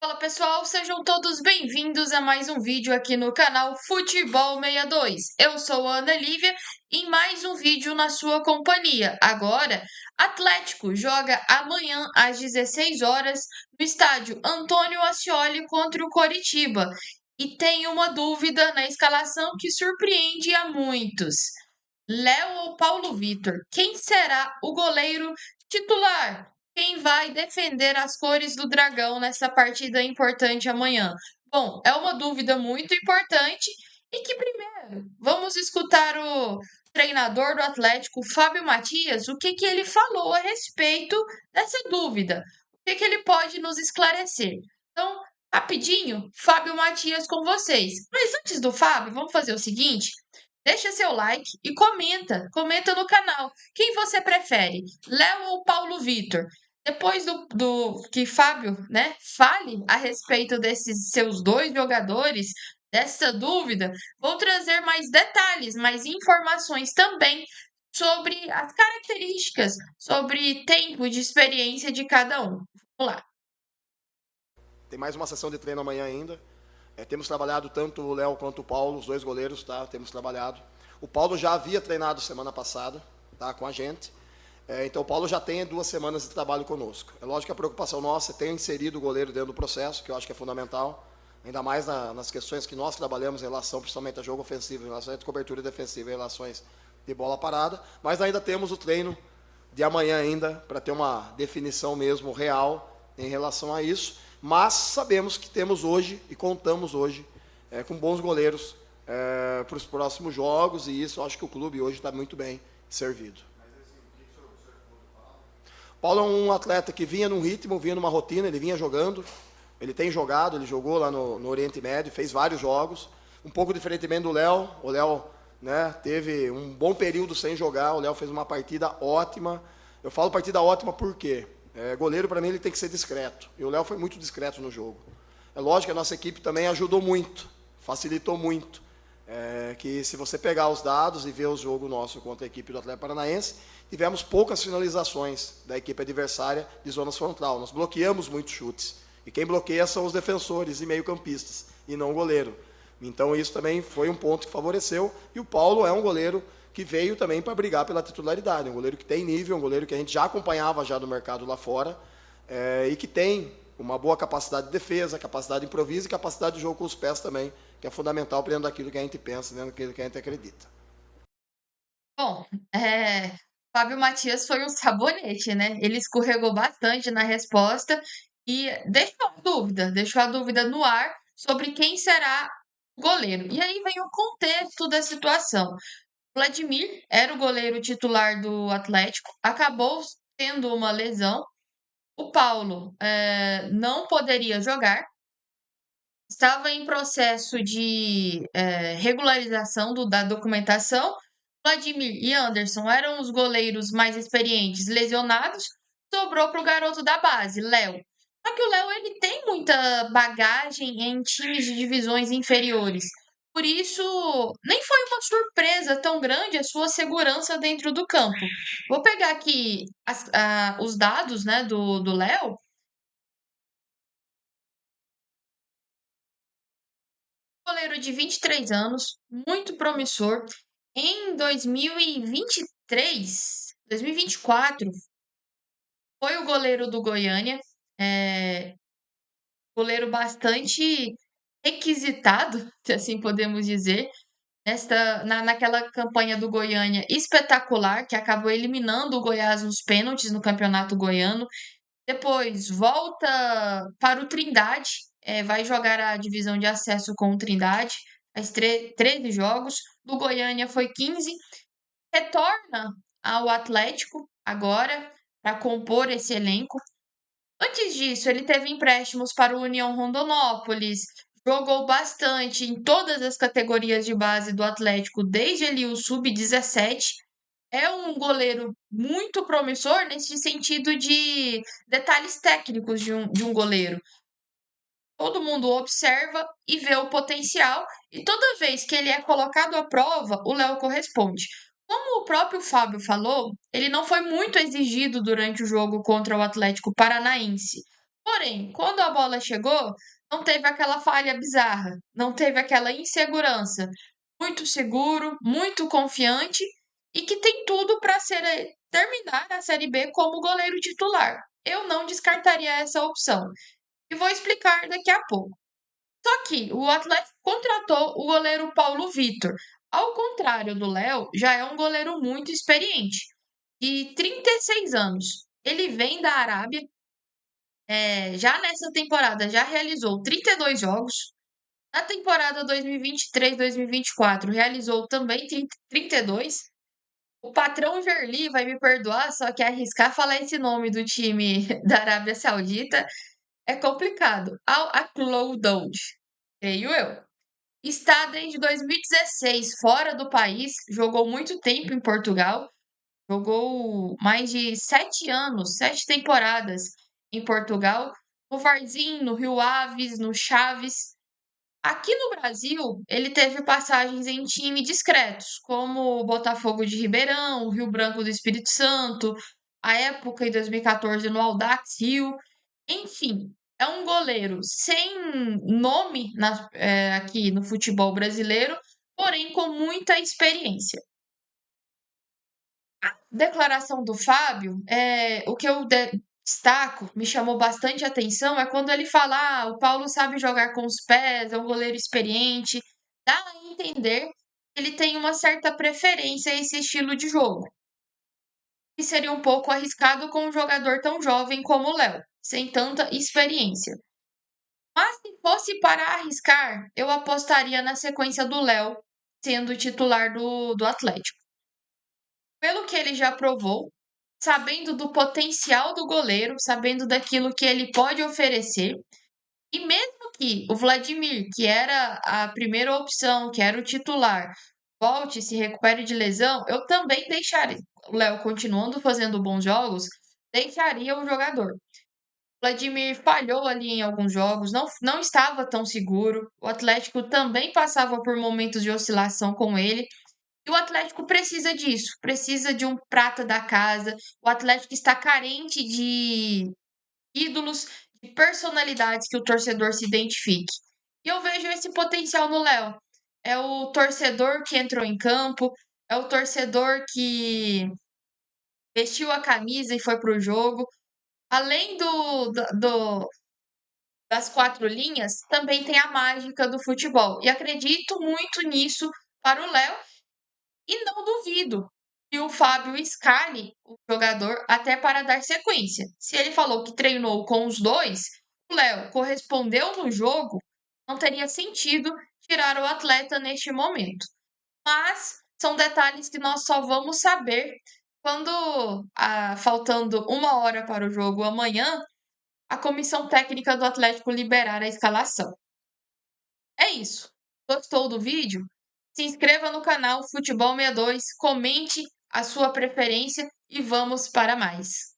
Fala pessoal, sejam todos bem-vindos a mais um vídeo aqui no canal Futebol 62. Eu sou a Ana Lívia em mais um vídeo na sua companhia. Agora, Atlético joga amanhã às 16 horas no estádio Antônio Ascioli contra o Coritiba. E tem uma dúvida na escalação que surpreende a muitos. Léo ou Paulo Vitor? Quem será o goleiro titular? Quem vai defender as cores do Dragão nessa partida importante amanhã? Bom, é uma dúvida muito importante e que primeiro vamos escutar o treinador do Atlético, Fábio Matias, o que ele falou a respeito dessa dúvida. O que ele pode nos esclarecer? Então, rapidinho, Fábio Matias com vocês. Mas antes do Fábio, vamos fazer o seguinte: deixa seu like e comenta no canal. Quem você prefere, Léo ou Paulo Vitor? Depois do que Fábio, né, fale a respeito desses seus dois jogadores, dessa dúvida, vou trazer mais detalhes, mais informações também sobre as características, sobre tempo de experiência de cada um. Vamos lá. Tem mais uma sessão de treino amanhã ainda. Temos trabalhado tanto o Léo quanto o Paulo, os dois goleiros, tá? Temos trabalhado. O Paulo já havia treinado semana passada, tá? Com a gente. Então o Paulo já tem 2 semanas de trabalho conosco. É lógico que a preocupação nossa é ter inserido o goleiro dentro do processo, que eu acho que é fundamental. Ainda mais nas questões que nós trabalhamos em relação principalmente a jogo ofensivo, em relação a cobertura defensiva, em relações de bola parada. Mas ainda temos o treino de amanhã ainda, para ter uma definição mesmo real em relação a isso. Mas sabemos que temos hoje e contamos hoje com bons goleiros para os próximos jogos, e isso eu acho que o clube hoje está muito bem servido. Paulo é um atleta que vinha num ritmo, vinha numa rotina, ele vinha jogando, ele tem jogado, ele jogou lá no Oriente Médio, fez vários jogos, um pouco diferentemente do Léo. O Léo, né, teve um bom período sem jogar, o Léo fez uma partida ótima. Eu falo partida ótima porque goleiro, para mim, ele tem que ser discreto, e o Léo foi muito discreto no jogo. É lógico que a nossa equipe também ajudou muito, facilitou muito. Que se você pegar os dados e ver o jogo nosso contra a equipe do Atlético Paranaense, tivemos poucas finalizações da equipe adversária de zonas frontal. Nós bloqueamos muitos chutes. E quem bloqueia são os defensores e meio-campistas, e não o goleiro. Então isso também foi um ponto que favoreceu. E o Paulo é um goleiro que veio também para brigar pela titularidade. Um goleiro que tem nível, um goleiro que a gente já acompanhava já no mercado lá fora, e que tem uma boa capacidade de defesa, capacidade de improviso e capacidade de jogo com os pés também, que é fundamental dentro daquilo que a gente pensa, dentro daquilo que a gente acredita. Bom, Fábio Matias foi um sabonete, né? Ele escorregou bastante na resposta e deixou a dúvida no ar sobre quem será o goleiro. E aí vem o contexto da situação. Vladimir era o goleiro titular do Atlético, acabou tendo uma lesão. O Paulo não poderia jogar, estava em processo de regularização da documentação. Vladimir e Anderson eram os goleiros mais experientes lesionados, sobrou para o garoto da base, Léo. Só que o Léo ele tem muita bagagem em times de divisões inferiores. Por isso, nem foi uma surpresa tão grande a sua segurança dentro do campo. Vou pegar aqui os dados, né, do Léo. Goleiro de 23 anos, muito promissor. Em 2023, 2024, foi o goleiro do Goiânia, é, goleiro bastante requisitado, se assim podemos dizer, naquela campanha do Goiânia espetacular, que acabou eliminando o Goiás nos pênaltis no Campeonato Goiano. Depois volta para o Trindade, vai jogar a divisão de acesso com o Trindade, faz 13 jogos, do Goiânia foi 15, retorna ao Atlético agora para compor esse elenco. Antes disso, ele teve empréstimos para o União Rondonópolis, jogou bastante em todas as categorias de base do Atlético, desde ali o sub-17. É um goleiro muito promissor nesse sentido de detalhes técnicos de um goleiro. Todo mundo observa e vê o potencial, e toda vez que ele é colocado à prova, o Léo corresponde. Como o próprio Fábio falou, ele não foi muito exigido durante o jogo contra o Atlético Paranaense. Porém, quando a bola chegou, não teve aquela falha bizarra, não teve aquela insegurança. Muito seguro, muito confiante e que tem tudo para terminar a Série B como goleiro titular. Eu não descartaria essa opção e vou explicar daqui a pouco. Só que o Atlético contratou o goleiro Paulo Vitor. Ao contrário do Léo, já é um goleiro muito experiente, de 36 anos. Ele vem da Arábia, já nessa temporada já realizou 32 jogos. Na temporada 2023-2024 realizou também 32. O patrão Verli vai me perdoar, só que arriscar falar esse nome do time da Arábia Saudita é complicado. Al Akloudoud, creio eu. Está desde 2016 fora do país, jogou muito tempo em Portugal, jogou mais de 7 anos, 7 temporadas em Portugal, no Varzim, no Rio Aves, no Chaves. Aqui no Brasil, ele teve passagens em time discretos, como o Botafogo de Ribeirão, o Rio Branco do Espírito Santo, a época em 2014 no Audax Rio. Enfim, é um goleiro sem nome aqui no futebol brasileiro, porém com muita experiência. Declaração do Fábio, o que eu destaco, me chamou bastante atenção, é quando ele fala: o Paulo sabe jogar com os pés, é um goleiro experiente. Dá a entender que ele tem uma certa preferência a esse estilo de jogo, que seria um pouco arriscado com um jogador tão jovem como o Léo, sem tanta experiência. Mas se fosse para arriscar, eu apostaria na sequência do Léo sendo titular do Atlético. Pelo que ele já provou, sabendo do potencial do goleiro, sabendo daquilo que ele pode oferecer, e mesmo que o Vladimir, que era a primeira opção, que era o titular, volte, se recupere de lesão, eu também deixaria, o Léo continuando fazendo bons jogos, deixaria o jogador. Vladimir falhou ali em alguns jogos, não estava tão seguro. O Atlético também passava por momentos de oscilação com ele. E o Atlético precisa disso, precisa de um prata da casa. O Atlético está carente de ídolos, de personalidades que o torcedor se identifique. E eu vejo esse potencial no Léo. É o torcedor que entrou em campo, é o torcedor que vestiu a camisa e foi para o jogo. Além das 4 linhas, também tem a mágica do futebol. E acredito muito nisso para o Léo. E não duvido que o Fábio escale o jogador até para dar sequência. Se ele falou que treinou com os dois, o Léo correspondeu no jogo, não teria sentido tirar o atleta neste momento. Mas são detalhes que nós só vamos saber quando, faltando 1 hora para o jogo amanhã, a comissão técnica do Atlético liberar a escalação. É isso. Gostou do vídeo? Se inscreva no canal Futebol 62, comente a sua preferência e vamos para mais.